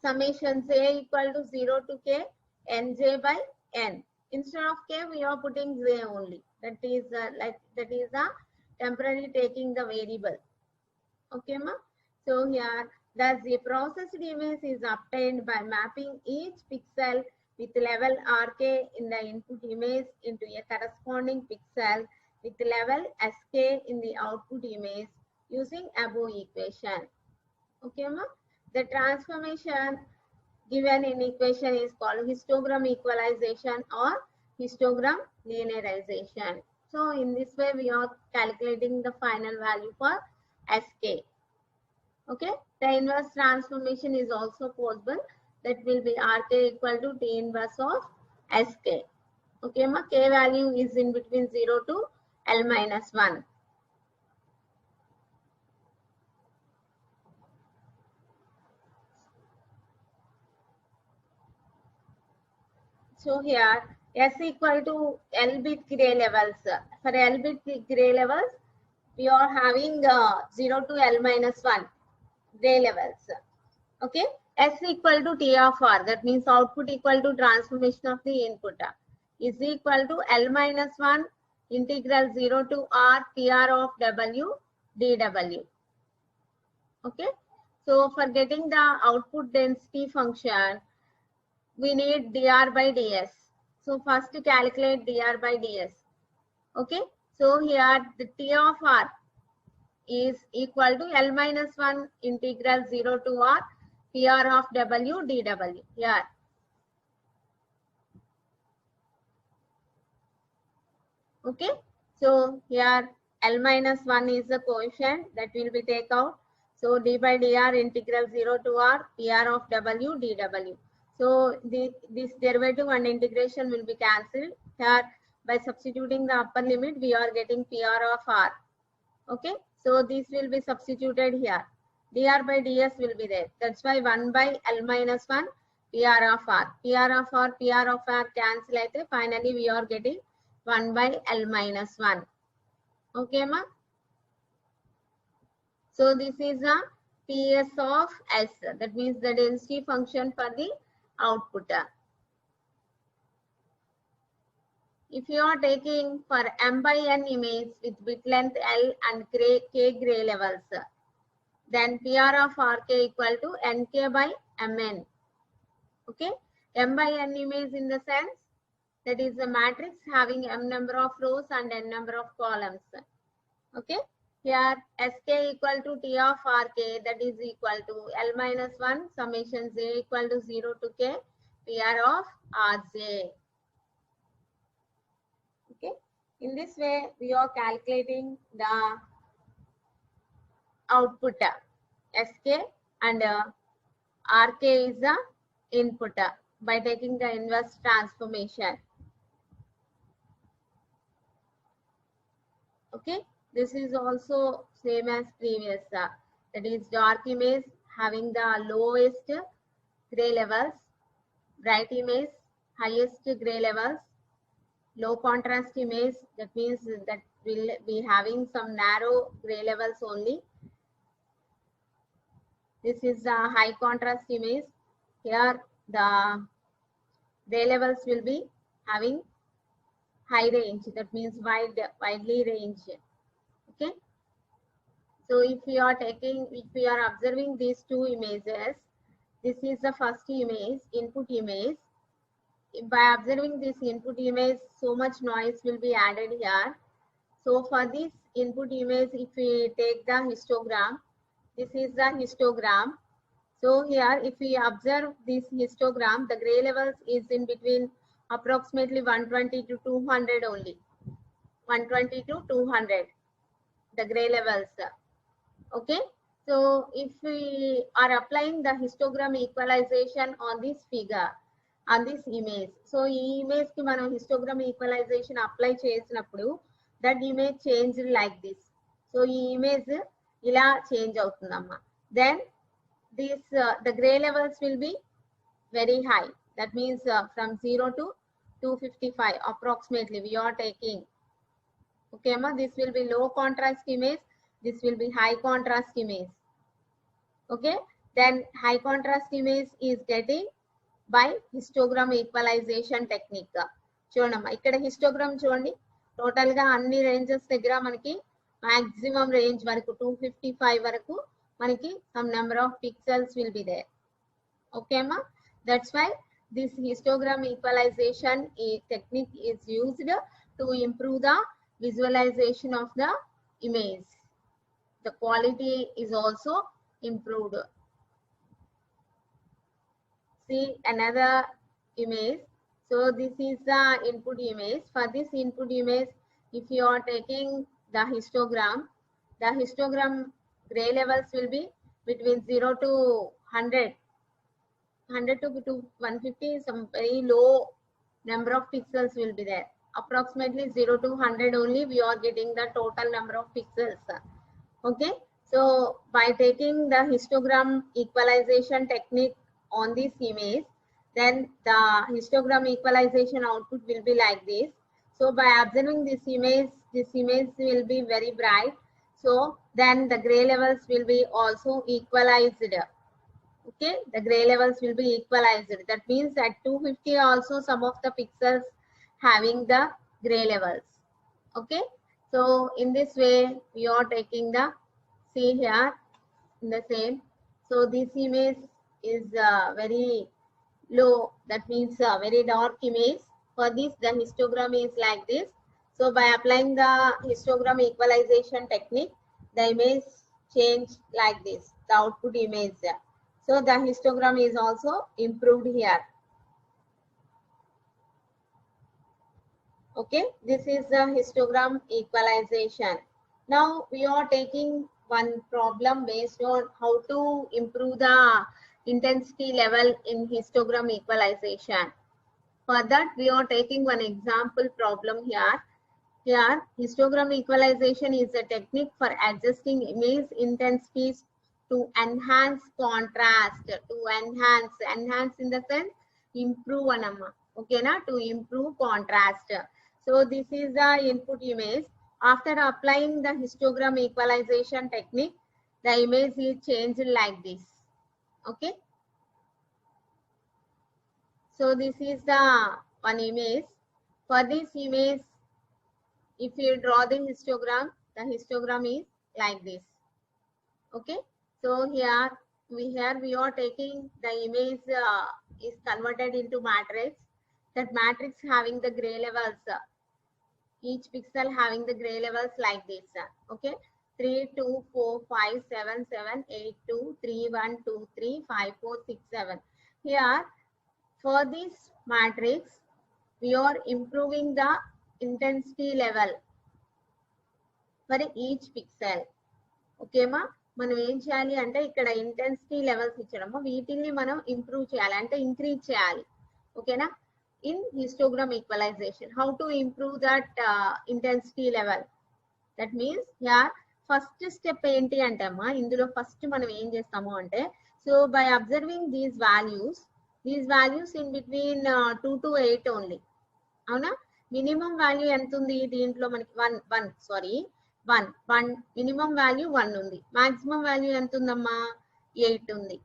S1: summation j equal to 0 to k nj by n. Instead of k, we are putting j only. That is a temporary taking the variable. Okay, ma. So here, thus the processed image is obtained by mapping each pixel with level Rk in the input image into a corresponding pixel with level Sk in the output image using above equation. Okay, ma. The transformation given in equation is called histogram equalization or histogram linearization. So in this way, we are calculating the final value for Sk. Okay, the inverse transformation is also possible. That will be Rk equal to T inverse of Sk. Okay, ma, k value is in between 0 to L minus 1. So here S equal to L bit gray levels. For L bit gray levels, we are having 0 to L minus 1 gray levels. Okay, S equal to T of R, that means output equal to transformation of the input is equal to L minus 1 integral 0 to R PR of W dW. Okay, so for getting the output density function, we need dr by ds. So first to calculate dr by ds. Okay, so here the T of R is equal to L minus 1 integral 0 to R PR of W dW. Here Okay, so here L minus 1 is the coefficient that will be take out. So d by dr integral 0 to r PR of w dw. So this derivative and integration will be cancelled. Here by substituting the upper limit we are getting PR of r. Okay, so this will be substituted here. Dr by ds will be there. That's why 1 by L minus 1 PR of r. PR of r cancel aithe finally we are getting 1 by L minus 1. Okay, ma? So this is a PS of S. That means the density function for the output. If you are taking for M by N image with bit length L and K gray levels, then PR of RK equal to NK by Mn. Okay, M by N image in the sense that is a matrix having M number of rows and N number of columns. Okay, here Sk equal to T of Rk, that is equal to L minus 1 summation j equal to 0 to K PR of Rj. Okay, in this way we are calculating the output Sk and Rk is the input by taking the inverse transformation. Okay, this is also same as previous. That is dark image having the lowest gray levels, bright image highest gray levels, low contrast image, that means that will be having some narrow gray levels only. This is the high contrast image. Here the gray levels will be having high range, that means widely range. Okay, so if we are observing these two images, this is the first image, input image. By observing this input image, so much noise will be added here. So for this input image, if we take the histogram, this is the histogram. So here, if we observe this histogram, the gray levels is in between approximately 120 to 200 only. 120 to 200, the gray levels. Okay, so if we are applying the histogram equalization on this figure, on this image, so ee image ki manam histogram equalization apply chesinappudu that image changed like this. So ee image ila change avutundamma. Then this the gray levels will be very high. That means from 0 to 255 approximately we are taking. Okay, ma, this will be low contrast image. This will be high contrast image. Okay, then high contrast image is getting by histogram equalization technique. చూడమ్మా ఇక్కడ histogram చూడండి, total గా అన్ని ranges దగ్గర మనకి maximum range వరకు 255 వరకు మనకి some number of pixels will be there. Okay, ma, that's why this histogram equalization technique is used to improve the visualization of the image. The quality is also improved. See another image. So this is the input image. For this input image, if you are taking the histogram gray levels will be between 0 to 100 to 150, some very low number of pixels will be there. Approximately 0 to 100 only we are getting the total number of pixels. Okay, so by taking the histogram equalization technique on this image, then the histogram equalization output will be like this. So by observing this image will be very bright. So then the gray levels will be also equalized. Okay, the gray levels will be equalized. That means at 250 also some of the pixels having the gray levels. Okay, so in this way we are taking the, see here in the same. So this image is very low, that means very dark image. For this the histogram is like this. So by applying the histogram equalization technique, the image change like this, the output image. So the histogram is also improved here. Okay, this is the histogram equalization. Now we are taking one problem based on how to improve the intensity level in histogram equalization. For that, we are taking one example problem here. Here, histogram equalization is a technique for adjusting image intensities to enhance contrast, enhance in the sense improve anamma. Okay, na, to improve contrast. So this is the input image. After applying the histogram equalization technique, the image is changed like this. Okay. So this is the one image. For this image, if you draw the histogram is like this. Okay. So here we are taking the image is converted into matrix. That matrix having the gray levels. Each pixel having the gray levels like this. Okay. 3, 2, 4, 5, 7, 7, 8, 2, 3, 1, 2, 3, 5, 4, 6, 7. Here, for this matrix, we are improving the intensity level for each pixel. Okay ma, మనం ఏం చేయాలి అంటే ఇక్కడ intensity levels ఇచ్చడము వీటిని మనం improve చేయాలి అంటే increase చేయాలి. ఓకేనా? In histogram equalisation how to improve that intensity level. That means యార్ ఫస్ట్ స్టెప్ ఏంటి అంటే అమ్మా ఇందులో ఫస్ట్ మనం ఏం చేస్తాము అంటే so by observing these values in between 2 to 8 only. అవునా? మినిమం వాల్యూ ఎంత ఉంది దీంట్లో మనకి 1 మినిమం వాల్యూ 1 ఉంది. మాక్సిమం వాల్యూ ఎంత ఉందమ్మా 8 ఉంది.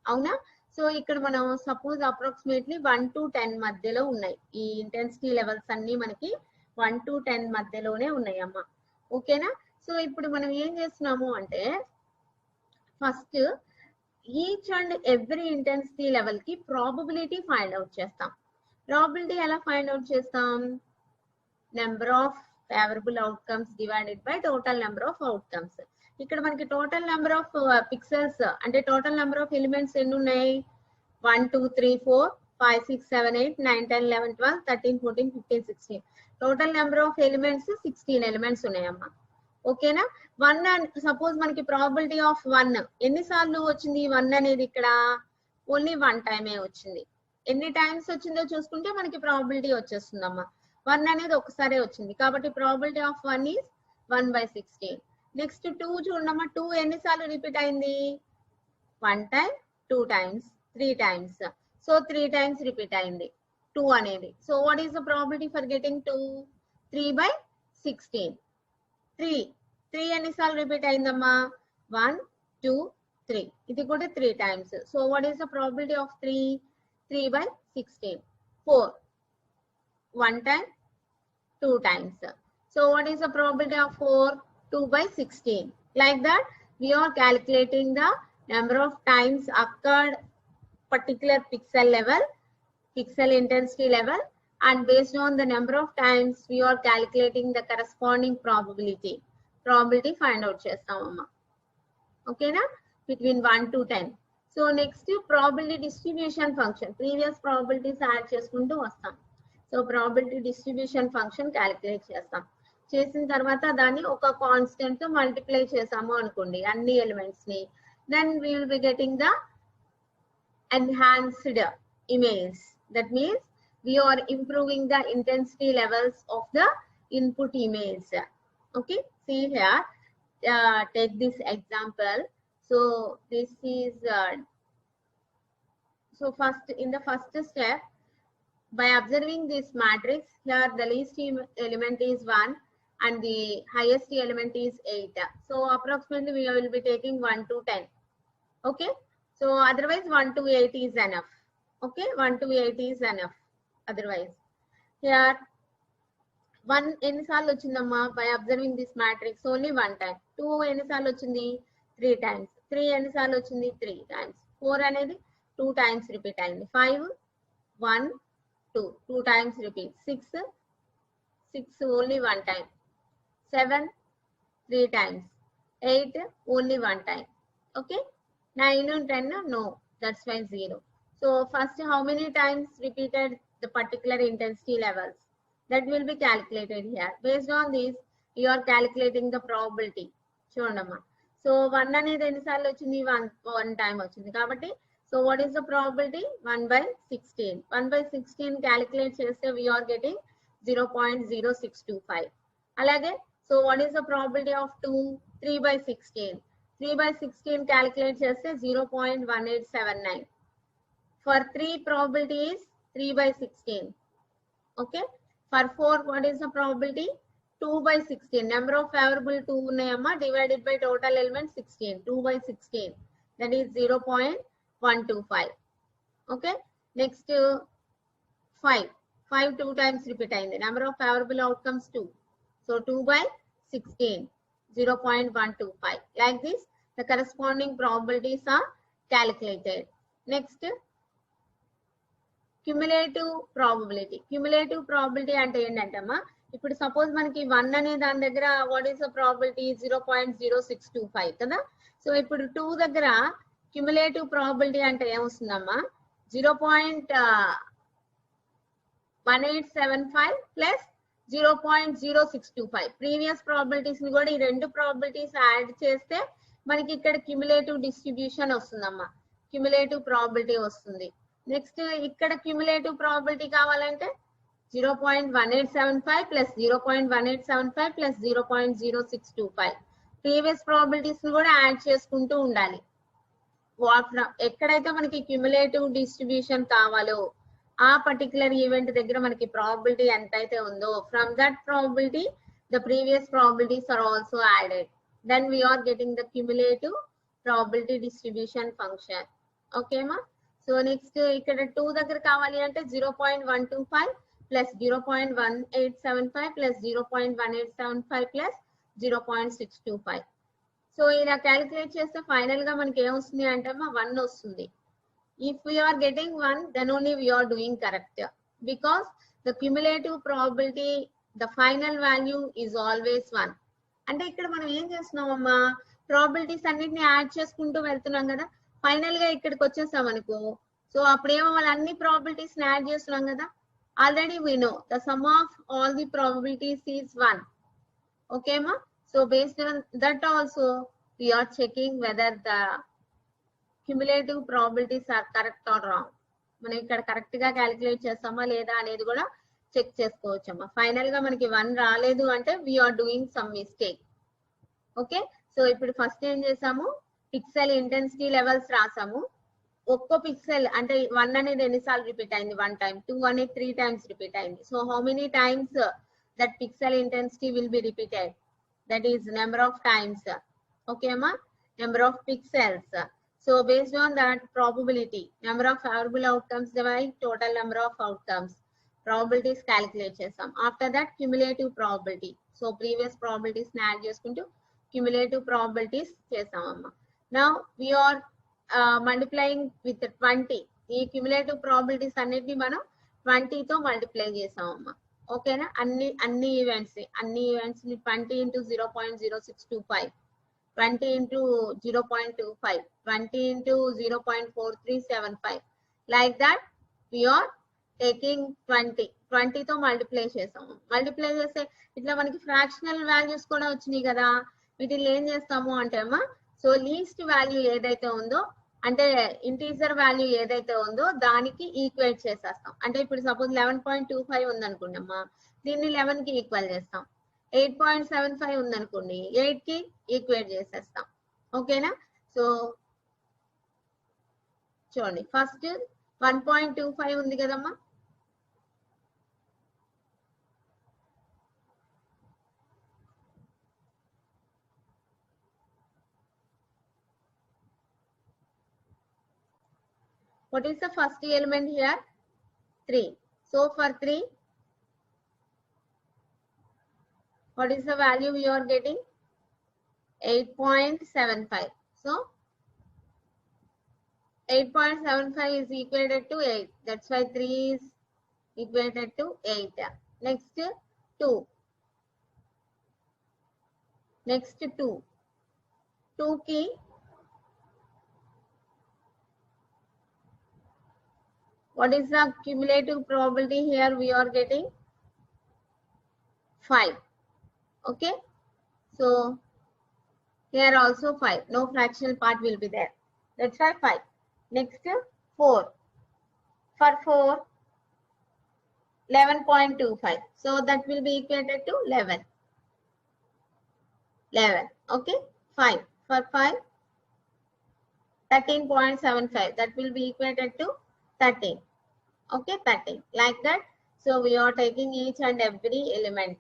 S1: అవునా? సో ఇక్కడ మనం సపోజ్ అప్రాక్సిమేట్లీ 1 to 10 మధ్యలో ఉన్నాయి. ఈ ఇంటెన్సిటీ లెవెల్స్ అన్ని మనకి 1 to 10 మధ్యలోనే ఉన్నాయి అమ్మా. ఓకేనా? సో ఇప్పుడు మనం ఏం చేస్తున్నాము అంటే first each and every intensity level కి ప్రాబబిలిటీ ఫైండ్ అవుట్ చేస్తాం. ప్రాబబిలిటీ ఎలా ఫైండ్ అవుట్ చేస్తాం? Number of favourable outcomes divided by total number of outcomes. ఇక్కడ మనకి టోటల్ నెంబర్ ఆఫ్ పిక్సెల్స్ అంటే టోటల్ నెంబర్ ఆఫ్ ఎలిమెంట్స్ ఎన్ని ఉన్నాయి? 1 2 3 4 5 6 7 8 9 10 11 12 13 14 15 16. Total number of elements 16 elements ఉన్నాయమ్మా. ఓకేనా? 1 సపోజ్ మనకి ప్రాబబిలిటీ ఆఫ్ 1 ఎన్నిసార్లు వచ్చింది 1 అనేది ఇక్కడ ఓన్లీ 1 టైమే వచ్చింది. ఎన్ని టైమ్స్ వచ్చిందో చూసుకుంటే మనకి ప్రాబబిలిటీ వచ్చేస్తుందమ్మా. 1 అనేది ఒకసారి వచ్చింది కాబట్టి ప్రాబబిలిటీ ఆఫ్ 1 ఈజ్ 1/16. నెక్స్ట్ 2 చూడమ్మా 2 ఎన్నిసార్లు రిపీట్ అయింది? 1 time 2 times 3 times. So 3 times repeat అయింది 2 అనేది. So what is the probability for getting 2? 3/16. 3 ఎన్నిసార్లు రిపీట్ అయిందమ్మా? 1 2 3. ఇది కూడా 3 times. So what is the probability of 3? 3/16. 4 1 time 2 times. So what is the probability of 4? 2/16. Like that we are calculating the number of times occurred particular pixel level, pixel intensity level, and based on the number of times we are calculating the corresponding probability find out chestamamma. Okay na? Between 1 to 10. So next probability distribution function, previous probabilities add cheskunటూ వస్తాం. So probability distribution function calculate చేస్తాం. చేసిన తర్వాత దాన్ని ఒక constant తో multiply చేసాము అనుకోండి అన్ని ఎలిమెంట్స్ ని, then we will be getting the enhanced image. That means we are improving the intensity levels of the input image. Okay, see here, take this example. So this is so first in the first step, by observing this matrix, here the least element is 1 and the highest element is 8. So approximately we will be taking 1 to 10. Okay, so otherwise 1 to 8 is enough. Okay, 1 to 8 is enough. Otherwise here 1 ఎన్నిసార్లు వచ్చిందమ్మా? by observing this matrix only 1 time. 2 ఎన్నిసార్లు వచ్చింది? 3 times. 3 ఎన్నిసార్లు వచ్చింది? 3 times. 4 అనేది 2 times repeat అయింది. 5 1 2 times repeat. 6 only 1 time. 7 3 times. 8 only 1 time. Okay, 9 and 10 no, that's why 0. So first how many times repeated the particular intensity levels? that will be calculated here. Based on this, you are calculating the probability. చూడమ్మా. So 1 అనేది ఎన్నిసార్లు వచ్చింది? one time వచ్చింది కాబట్టి so what is the probability? 1/16. 1/16 calculate చేస్తే we are getting 0.0625. అలాగే so what is the probability of 2? 3/16. 3/16 calculate చేస్తే 0.1879. For 3 probability is 3/16. Okay. For 4, what is the probability? 2/16. Number of favorable 2 unnayamma divided by total element 16. 2/16. That is 0.125. Okay. Next 5. 5 2 times repeat ayindi. Number of favorable outcomes 2. So 2/16. 0.125. Like this, the corresponding probabilities are calculated. Next, cumulative probability. Cumulative probability అంటే ఏంటంటమ్మా, ఇప్పుడు suppose మనకి 1 అనే దాని దగ్గర what is the probability? 0.0625 కదా. So ఇప్పుడు 2 దగ్గర cumulative probability అంటే ఏమొస్తుందమ్మా? 0.1875 ప్లస్ 0.0625. ప్రీవియస్ ప్రాబబిలిటీస్ ని కూడా ఈ రెండు ప్రాబబిలిటీస్ యాడ్ చేస్తే మనకి ఇక్కడ క్యుములేటివ్ డిస్ట్రిబ్యూషన్ వస్తుందమ్మా, క్యుములేటివ్ ప్రాబబిలిటీ వస్తుంది. నెక్స్ట్ ఇక్కడ క్యుములేటివ్ ప్రాబబిలిటీ కావాలంటే 0.1875 ప్లస్ 0.1875 ప్లస్ 0.0625. ప్రీవియస్ ప్రాబబిలిటీస్ ని కూడా యాడ్ చేసుకుంటూ ఉండాలి. ఎక్కడైతే మనకి క్యుములేటివ్ డిస్ట్రిబ్యూషన్ కావాలో ఆ పర్టికులర్ ఈవెంట్ దగ్గర మనకి ప్రాబబిలిటీ ఎంతైతే ఉందో from that probability the previous probabilities are also added. Then we are getting the cumulative probability distribution function. ఓకేమా. సో నెక్స్ట్ ఇక్కడ 2 దగ్గర కావాలి అంటే 0.125 ప్లస్ 0.1875 ప్లస్ 0.1875 ప్లస్ 0.625. సో ఇలా క్యాలిక్యులేట్ చేస్తే ఫైనల్ గా మనకి ఏమొస్తుంది అంటే 1 వస్తుంది. If we are getting 1, then only we are doing correct, because the cumulative probability, the final value is always 1. అంటే ఇక్కడ మనం ఏం చేస్తున్నామమ్మా, ప్రాబబిలిటీస్ అన్నిటిని యాడ్ చేసుకుంటూ వెళ్తున్నాం కదా. ఫైనల్ గా ఇక్కడికి వచ్చేసాం అనుకో, సో అప్పుడేమో వాళ్ళు అన్ని ప్రాబబిలిటీస్ యాడ్ చేస్తున్నాం కదా. Already we know the sum of all the probabilities is 1. Okay ma. So based on that also we are checking whether the cumulative probabilities are correct or wrong. మనం ఇక్కడ correct గా calculate చేస్తామా లేదా అనేది కూడా check చేసుకోవచ్చమ్మా. Final గా మనకి 1 రాలేదు అంటే we are doing some mistake. Okay. So ఇప్పుడు ఫస్ట్ ఏం చేసాము, పిక్సెల్ ఇంటెన్సిటీ లెవెల్స్ రాసాము. ఒక్కో పిక్సెల్ అంటే 1 అనేది ఎన్నిసార్లు రిపీట్ అయింది? 1 టైం. 2 అనేది 3 టైమ్స్ రిపీట్ అయింది. So how many times that pixel intensity will be repeated? That is number of times. Okay అమ్మా, number of pixels. So based on that probability, number of favorable outcomes divide total number of outcomes, probabilities calculate chesam. After that cumulative probability. So previous probabilities ni add cheskuntu cumulative probabilities chesam amma. Now we are multiplying with 20. Ee cumulative probabilities annitni manam 20 తో multiply chesam amma. Okay na. Anni events ni 20 into 0.0625, 20 into 0.25, 20 into 0.4375. Like that we are taking 20 తో multiply చేసాము. Multiply చేస్తే ఇట్లా మనకి fractional values కూడా వచ్చినాయి కదా. వీటిని ఏం చేస్తాము అంటే అమ్మా, సో లీస్ట్ వాల్యూ ఏదైతే ఉందో అంటే ఇంటీజర్ వాల్యూ ఏదైతే ఉందో దానికి ఈక్వేట్ చేసేస్తాం. అంటే ఇప్పుడు సపోజ్ 11.25 ఉందనుకోండమ్మా, దీన్ని 11 కి ఈక్వల్ చేస్తాం. 8.75 ఉందనుకోండి, 8 కి ఈక్వేట్ చేసేస్తాం. ఓకేనా. సో చూడండి, ఫస్ట్ 1.25 ఉంది కదమ్మా, what is the first element here? 3. So for 3, what is the value we are getting? 8.75. So 8.75 is equated to 8. That's why 3 is equated to 8. Next 2. Next 2. 2 key. What is the cumulative probability here we are getting? 5. Okay, so here also 5, no fractional part will be there. That's why 5. Next 4. For 4, 11.25. So that will be equated to 11. 11. Okay, 5. For 5, 13.75. That will be equated to 13. Okay, 13. Like that. So we are taking each and every element.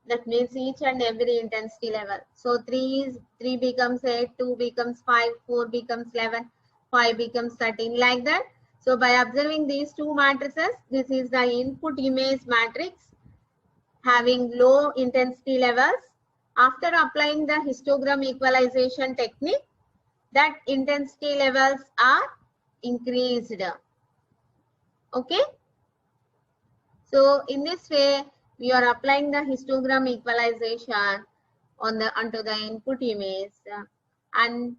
S1: That means each and every intensity level. So 3 becomes 8, 2 becomes 5, 4 becomes 11, 5 becomes 13, like that. So by observing these two matrices, this is the input image matrix having low intensity levels. After applying the histogram equalization technique, that intensity levels are increased. Okay. So in this way, we are applying the histogram equalization onto the input image and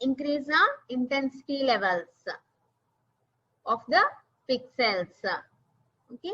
S1: increase the intensity levels of the pixels. Okay.